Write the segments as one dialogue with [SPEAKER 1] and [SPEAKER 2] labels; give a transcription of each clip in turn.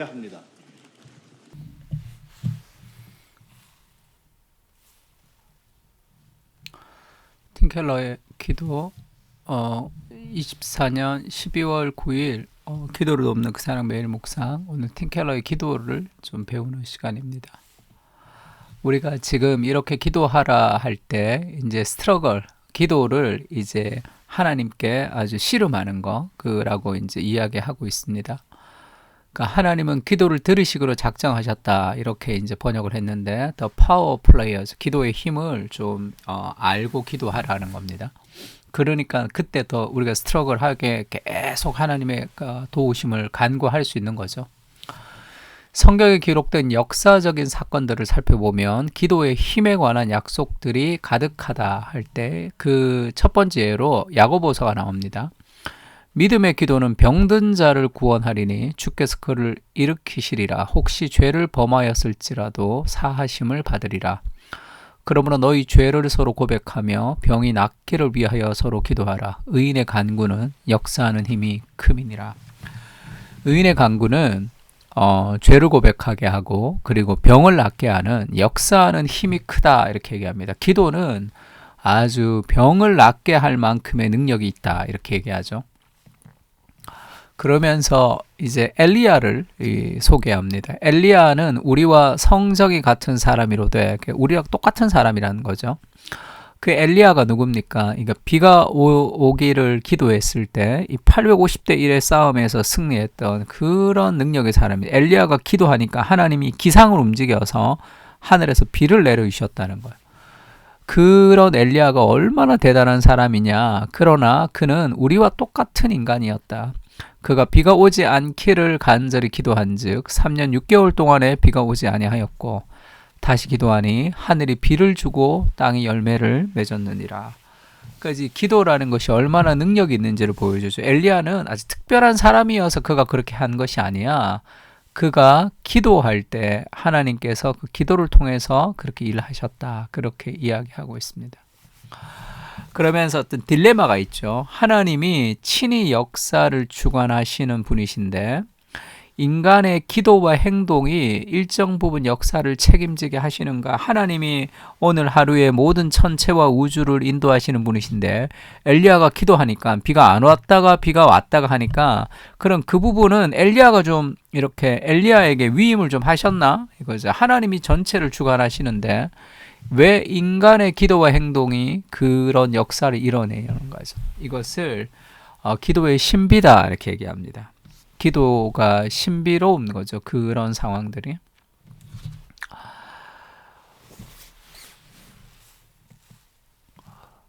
[SPEAKER 1] 합니다.
[SPEAKER 2] 팀 켈러의 기도 24년 12월 9일 기도를 돕는 그 사람 매일 묵상. 오늘 팀 켈러의 기도를 좀 배우는 시간입니다. 우리가 지금 이렇게 기도하라 할 때 이제 스트러글 기도를 이제 하나님께 아주 씨름하는 거라고 이제 이야기하고 있습니다. 그러니까 하나님은 기도를 들으시기로 작정하셨다, 이렇게 이제 번역을 했는데, 더 파워 플레이어즈, 기도의 힘을 좀 알고 기도하라는 겁니다. 그러니까 그때 더 우리가 스트러글하게 계속 하나님의 도우심을 간구할 수 있는 거죠. 성경에 기록된 역사적인 사건들을 살펴보면 기도의 힘에 관한 약속들이 가득하다 할 때 그 첫 번째 예로 야고보서가 나옵니다. 믿음의 기도는 병든 자를 구원하리니 주께서 그를 일으키시리라. 혹시 죄를 범하였을지라도 사하심을 받으리라. 그러므로 너희 죄를 서로 고백하며 병이 낫기를 위하여 서로 기도하라. 의인의 간구는 역사하는 힘이 큼이니라. 의인의 간구는 죄를 고백하게 하고 그리고 병을 낫게 하는 역사하는 힘이 크다, 이렇게 얘기합니다. 기도는 아주 병을 낫게 할 만큼의 능력이 있다, 이렇게 얘기하죠. 그러면서 이제 엘리야를 소개합니다. 엘리야는 우리와 성적이 같은 사람이로되 우리랑 똑같은 사람이라는 거죠. 그 엘리야가 누굽니까? 그러니까 비가 오기를 기도했을 때 이 850대 1의 싸움에서 승리했던 그런 능력의 사람입니다. 엘리야가 기도하니까 하나님이 기상을 움직여서 하늘에서 비를 내려주셨다는 거예요. 그런 엘리야가 얼마나 대단한 사람이냐. 그러나 그는 우리와 똑같은 인간이었다. 그가 비가 오지 않기를 간절히 기도한즉 3년 6개월 동안에 비가 오지 아니하였고 다시 기도하니 하늘이 비를 주고 땅이 열매를 맺었느니라. 그러니까 기도라는 것이 얼마나 능력이 있는지를 보여주죠. 엘리야는 아주 특별한 사람이어서 그가 그렇게 한 것이 아니야. 그가 기도할 때 하나님께서 그 기도를 통해서 그렇게 일하셨다, 그렇게 이야기하고 있습니다. 그러면서 어떤 딜레마가 있죠. 하나님이 친히 역사를 주관하시는 분이신데 인간의 기도와 행동이 일정 부분 역사를 책임지게 하시는가? 하나님이 오늘 하루의 모든 천체와 우주를 인도하시는 분이신데 엘리야가 기도하니까 비가 안 왔다가 비가 왔다가 하니까 그럼 그 부분은 엘리야가 좀 이렇게 엘리야에게 위임을 좀 하셨나? 이거죠. 하나님이 전체를 주관하시는데 왜 인간의 기도와 행동이 그런 역사를 이뤄내는 거죠. 이것을 기도의 신비다, 이렇게 얘기합니다. 기도가 신비로운 거죠. 그런 상황들이.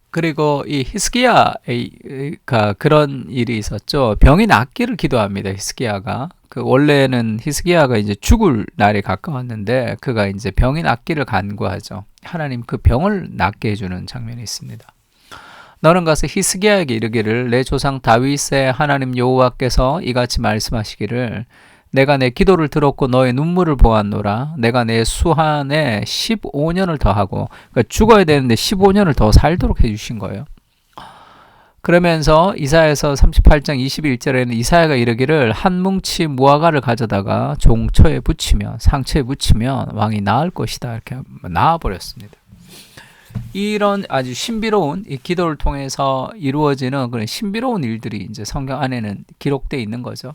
[SPEAKER 2] 그리고 이 히스기야가 그런 일이 있었죠. 병이 낫기를 기도합니다. 히스기야가. 원래는 히스기야가 이제 죽을 날이 가까웠는데 그가 이제 병이 낫기를 간구하죠. 하나님 그 병을 낫게 해주는 장면이 있습니다. 너는 가서 히스기야에게 이르기를 내 조상 다윗의 하나님 여호와께서 이같이 말씀하시기를 내가 내 기도를 들었고 너의 눈물을 보았노라. 내가 내 수한에 15년을 더하고, 그러니까 죽어야 되는데 15년을 더 살도록 해주신 거예요. 그러면서 이사야서 38장 21절에는 이사야가 이르기를 한 뭉치 무화과를 가져다가 종초에 붙이면, 상처에 붙이면 왕이 나을 것이다, 이렇게 나아버렸습니다. 이런 아주 신비로운 이 기도를 통해서 이루어지는 그런 신비로운 일들이 이제 성경 안에는 기록되어 있는 거죠.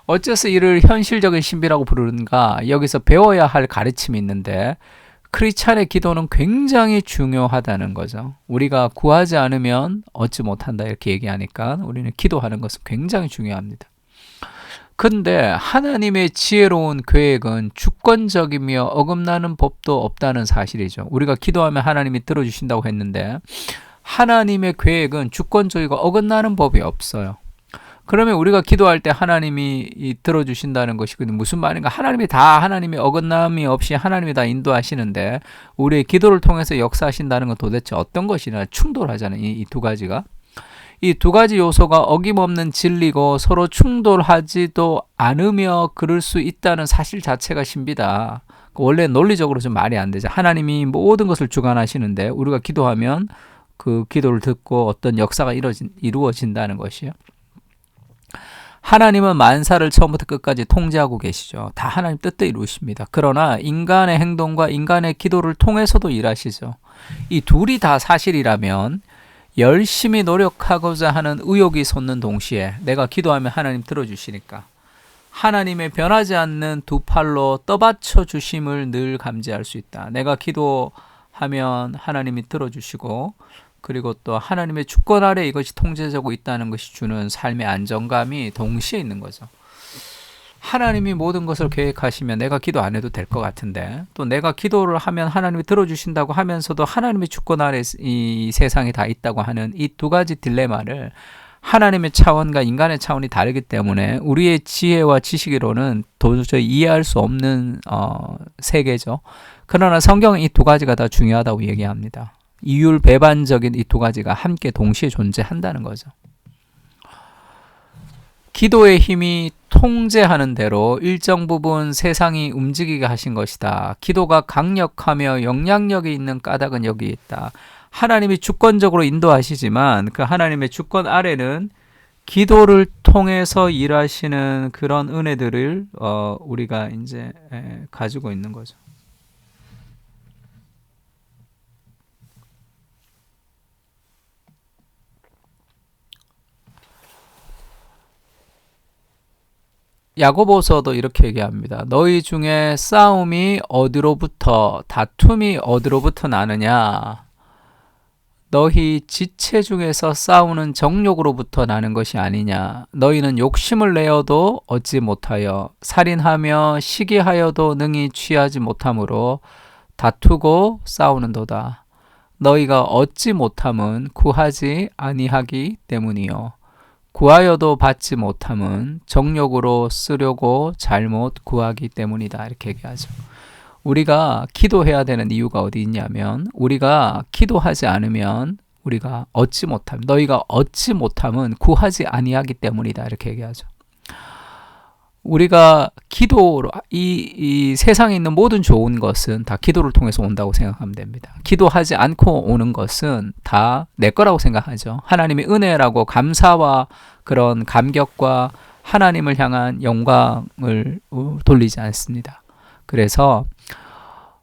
[SPEAKER 2] 어째서 이를 현실적인 신비라고 부르는가? 여기서 배워야 할 가르침이 있는데 크리스찬의 기도는 굉장히 중요하다는 거죠. 우리가 구하지 않으면 얻지 못한다, 이렇게 얘기하니까 우리는 기도하는 것은 굉장히 중요합니다. 근데 하나님의 지혜로운 계획은 주권적이며 어긋나는 법도 없다는 사실이죠. 우리가 기도하면 하나님이 들어주신다고 했는데 하나님의 계획은 주권적이고 어긋나는 법이 없어요. 그러면 우리가 기도할 때 하나님이 들어주신다는 것이 무슨 말인가? 하나님이 어긋남이 없이 하나님이 다 인도하시는데 우리의 기도를 통해서 역사하신다는 건 도대체 어떤 것이냐? 충돌하잖아요. 이 두 가지가. 이 두 가지 요소가 어김없는 진리고 서로 충돌하지도 않으며 그럴 수 있다는 사실 자체가 신비다. 원래 논리적으로 좀 말이 안 되죠. 하나님이 모든 것을 주관하시는데 우리가 기도하면 그 기도를 듣고 어떤 역사가 이루어진다는 것이요. 하나님은 만사를 처음부터 끝까지 통제하고 계시죠. 다 하나님 뜻대로 이루십니다. 그러나 인간의 행동과 인간의 기도를 통해서도 일하시죠. 이 둘이 다 사실이라면 열심히 노력하고자 하는 의욕이 솟는 동시에 내가 기도하면 하나님 들어주시니까 하나님의 변하지 않는 두 팔로 떠받쳐 주심을 늘 감지할 수 있다. 내가 기도하면 하나님이 들어주시고 그리고 또 하나님의 주권 아래 이것이 통제되고 있다는 것이 주는 삶의 안정감이 동시에 있는 거죠. 하나님이 모든 것을 계획하시면 내가 기도 안 해도 될 것 같은데 또 내가 기도를 하면 하나님이 들어주신다고 하면서도 하나님의 주권 아래 이 세상이 다 있다고 하는 이 두 가지 딜레마를 하나님의 차원과 인간의 차원이 다르기 때문에 우리의 지혜와 지식으로는 도저히 이해할 수 없는 세계죠. 그러나 성경은 이 두 가지가 다 중요하다고 얘기합니다. 이율 배반적인 이 두 가지가 함께 동시에 존재한다는 거죠. 기도의 힘이 통제하는 대로 일정 부분 세상이 움직이게 하신 것이다. 기도가 강력하며 영향력이 있는 까닭은 여기 있다. 하나님이 주권적으로 인도하시지만 그 하나님의 주권 아래는 기도를 통해서 일하시는 그런 은혜들을 우리가 이제 가지고 있는 거죠. 야고보서도 이렇게 얘기합니다. 너희 중에 싸움이 어디로부터 다툼이 어디로부터 나느냐? 너희 지체 중에서 싸우는 정욕으로부터 나는 것이 아니냐? 너희는 욕심을 내어도 얻지 못하여 살인하며 시기하여도 능히 취하지 못함으로 다투고 싸우는도다. 너희가 얻지 못함은 구하지 아니하기 때문이요. 구하여도 받지 못함은 정욕으로 쓰려고 잘못 구하기 때문이다. 이렇게 얘기하죠. 우리가 기도해야 되는 이유가 어디 있냐면 우리가 기도하지 않으면 우리가 얻지 못함. 너희가 얻지 못함은 구하지 아니하기 때문이다. 이렇게 얘기하죠. 우리가 기도로 이 세상에 있는 모든 좋은 것은 다 기도를 통해서 온다고 생각하면 됩니다. 기도하지 않고 오는 것은 다 내 거라고 생각하죠. 하나님의 은혜라고 감사와 그런 감격과 하나님을 향한 영광을 돌리지 않습니다. 그래서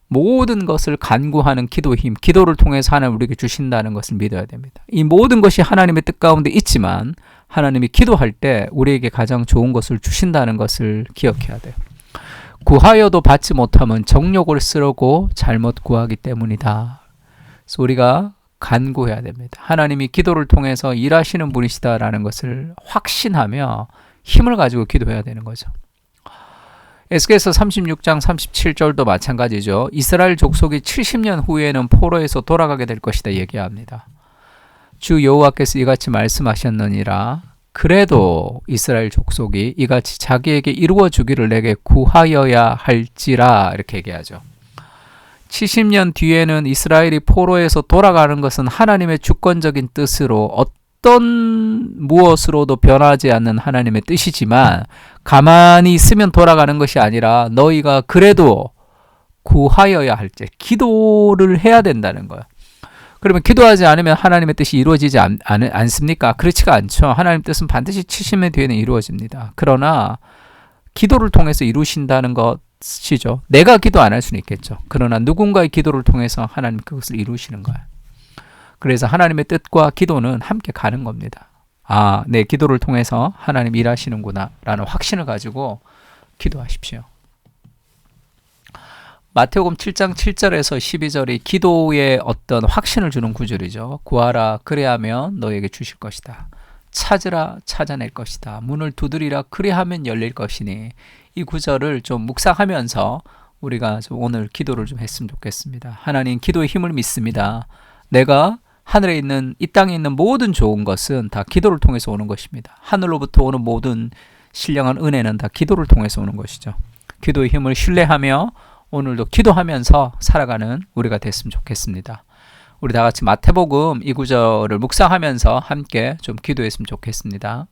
[SPEAKER 2] 모든 것을 간구하는 기도의 힘, 기도를 통해서 하나님 우리에게 주신다는 것을 믿어야 됩니다. 이 모든 것이 하나님의 뜻 가운데 있지만 하나님이 기도할 때 우리에게 가장 좋은 것을 주신다는 것을 기억해야 돼요. 구하여도 받지 못하면 정욕을 쓰려고 잘못 구하기 때문이다. 그래서 우리가 간구해야 됩니다. 하나님이 기도를 통해서 일하시는 분이시다라는 것을 확신하며 힘을 가지고 기도해야 되는 거죠. 에스겔서 36장 37절도 마찬가지죠. 이스라엘 족속이 70년 후에는 포로에서 돌아가게 될 것이다 얘기합니다. 주 여호와께서 이같이 말씀하셨느니라. 그래도 이스라엘 족속이 이같이 자기에게 이루어 주기를 내게 구하여야 할지라 이렇게 얘기하죠. 70년 뒤에는 이스라엘이 포로에서 돌아가는 것은 하나님의 주권적인 뜻으로 어떤 무엇으로도 변하지 않는 하나님의 뜻이지만 가만히 있으면 돌아가는 것이 아니라 너희가 그래도 구하여야 할지 기도를 해야 된다는 거예요. 그러면 기도하지 않으면 하나님의 뜻이 이루어지지 않습니까? 그렇지가 않죠. 하나님의 뜻은 반드시 70년 뒤에는 이루어집니다. 그러나 기도를 통해서 이루신다는 것이죠. 내가 기도 안 할 수는 있겠죠. 그러나 누군가의 기도를 통해서 하나님 그것을 이루시는 거예요. 그래서 하나님의 뜻과 기도는 함께 가는 겁니다. 아, 내 기도를 통해서 하나님 일하시는구나 라는 확신을 가지고 기도하십시오. 마태복음 7장 7절에서 12절이 기도의 어떤 확신을 주는 구절이죠. 구하라 그리하면 너에게 주실 것이다. 찾으라 찾아낼 것이다. 문을 두드리라 그리하면 열릴 것이니 이 구절을 좀 묵상하면서 우리가 좀 오늘 기도를 좀 했으면 좋겠습니다. 하나님 기도의 힘을 믿습니다. 내가 하늘에 있는 이 땅에 있는 모든 좋은 것은 다 기도를 통해서 오는 것입니다. 하늘로부터 오는 모든 신령한 은혜는 다 기도를 통해서 오는 것이죠. 기도의 힘을 신뢰하며 오늘도 기도하면서 살아가는 우리가 됐으면 좋겠습니다. 우리 다 같이 마태복음 이 구절을 묵상하면서 함께 좀 기도했으면 좋겠습니다.